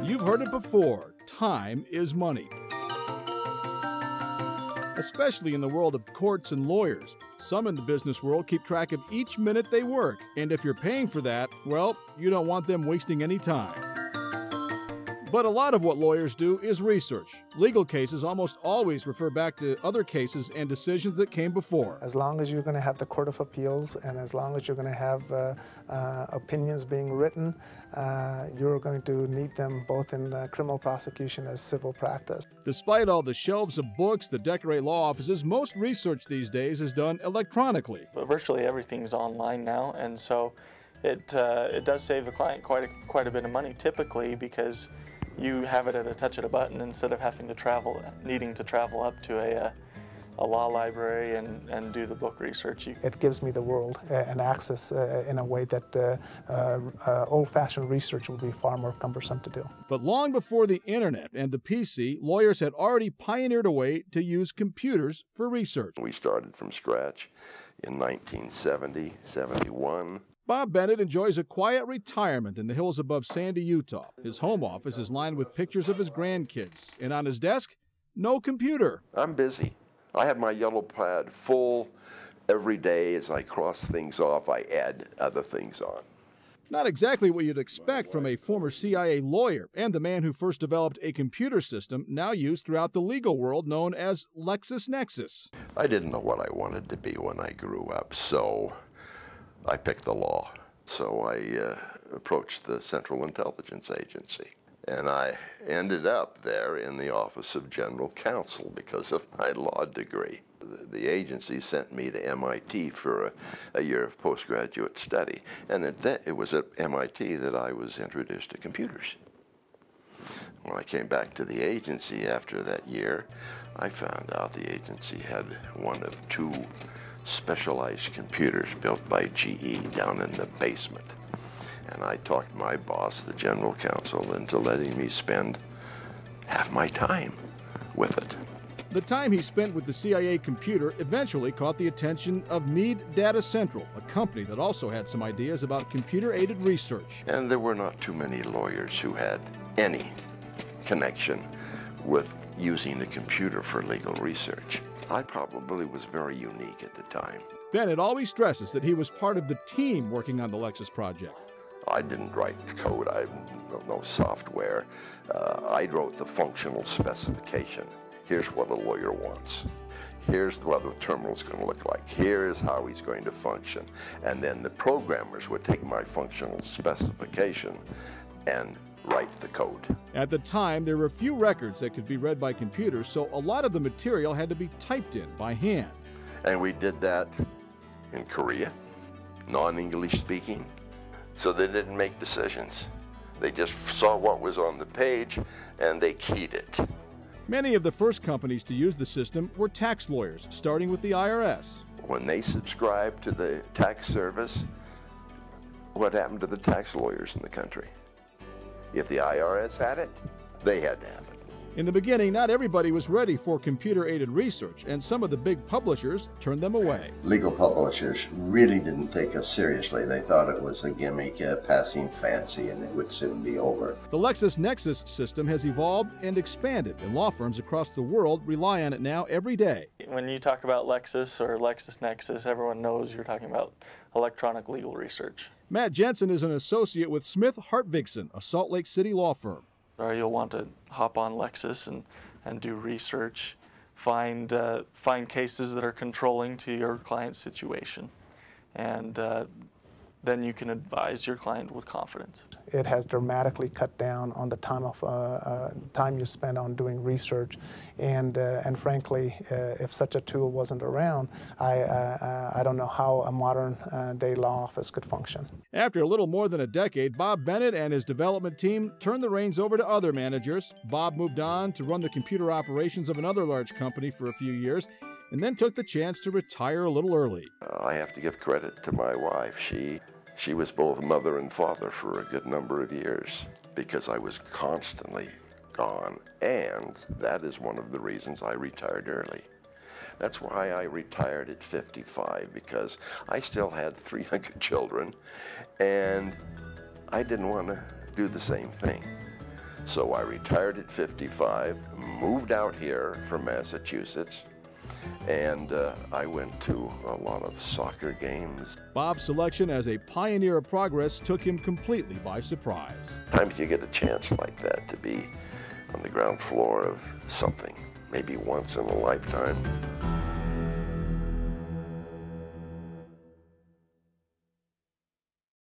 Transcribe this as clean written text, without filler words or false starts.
You've heard it before, time is money. Especially in the world of courts and lawyers. Some in the business world keep track of each minute they work, and if you're paying for that, well, you don't want them wasting any time. But a lot of what lawyers do is research. Legal cases almost always refer back to other cases and decisions that came before. As long as you're going to have the Court of Appeals and as long as you're going to have opinions being written, you're going to need them both in criminal prosecution as civil practice. Despite all the shelves of books that decorate law offices, most research these days is done electronically. But virtually everything's online now, and so it does save the client quite a bit of money typically, because you have it at a touch of a button instead of needing to travel up to a law library and do the book research. It gives me the world and access in a way that old-fashioned research will be far more cumbersome to do. But long before the internet and the PC, lawyers had already pioneered a way to use computers for research. We started from scratch in 1970, 71. Bob Bennett enjoys a quiet retirement in the hills above Sandy, Utah. His home office is lined with pictures of his grandkids, and on his desk, no computer. I'm busy. I have my yellow pad full every day. As I cross things off, I add other things on. Not exactly what you'd expect from a former CIA lawyer and the man who first developed a computer system now used throughout the legal world known as LexisNexis. I didn't know what I wanted to be when I grew up, so I picked the law. So I approached the Central Intelligence Agency, and I ended up there in the Office of General Counsel because of my law degree. The agency sent me to MIT for a year of postgraduate study, and it was at MIT that I was introduced to computers. When I came back to the agency after that year, I found out the agency had one of two specialized computers built by GE down in the basement. And I talked my boss, the general counsel, into letting me spend half my time with it. The time he spent with the CIA computer eventually caught the attention of Meade Data Central, a company that also had some ideas about computer-aided research. And there were not too many lawyers who had any connection with using a computer for legal research. I probably was very unique at the time. Bennett always stresses that he was part of the team working on the Lexis project. I didn't write code. I don't know software. I wrote the functional specification. Here's what a lawyer wants. Here's what the terminal's going to look like. Here's how he's going to function. And then the programmers would take my functional specification and write the code. At the time, there were few records that could be read by computers, so a lot of the material had to be typed in by hand. And we did that in Korea, non-English speaking, so they didn't make decisions. They just saw what was on the page and they keyed it. Many of the first companies to use the system were tax lawyers, starting with the IRS. When they subscribed to the tax service, what happened to the tax lawyers in the country? If the IRS had it, they had to have it. In the beginning, not everybody was ready for computer-aided research, and some of the big publishers turned them away. Legal publishers really didn't take us seriously. They thought it was a gimmick, a passing fancy, and it would soon be over. The LexisNexis system has evolved and expanded, and law firms across the world rely on it now every day. When you talk about Lexis or LexisNexis, everyone knows you're talking about electronic legal research. Matt Jensen is an associate with Smith Hartvigsen, a Salt Lake City law firm. Or you'll want to hop on Lexis and do research, find cases that are controlling to your client's situation, and then you can advise your client with confidence. It has dramatically cut down on the time you spend on doing research, and frankly, if such a tool wasn't around, I don't know how a modern day law office could function. After a little more than a decade, Bob Bennett and his development team turned the reins over to other managers. Bob moved on to run the computer operations of another large company for a few years, and then took the chance to retire a little early. I have to give credit to my wife. She was both mother and father for a good number of years because I was constantly gone, and that is one of the reasons I retired early. That's why I retired at 55, because I still had 3 young children, and I didn't want to do the same thing. So I retired at 55, moved out here from Massachusetts, and I went to a lot of soccer games. Bob's selection as a pioneer of progress took him completely by surprise. Sometimes you get a chance like that to be on the ground floor of something, maybe once in a lifetime.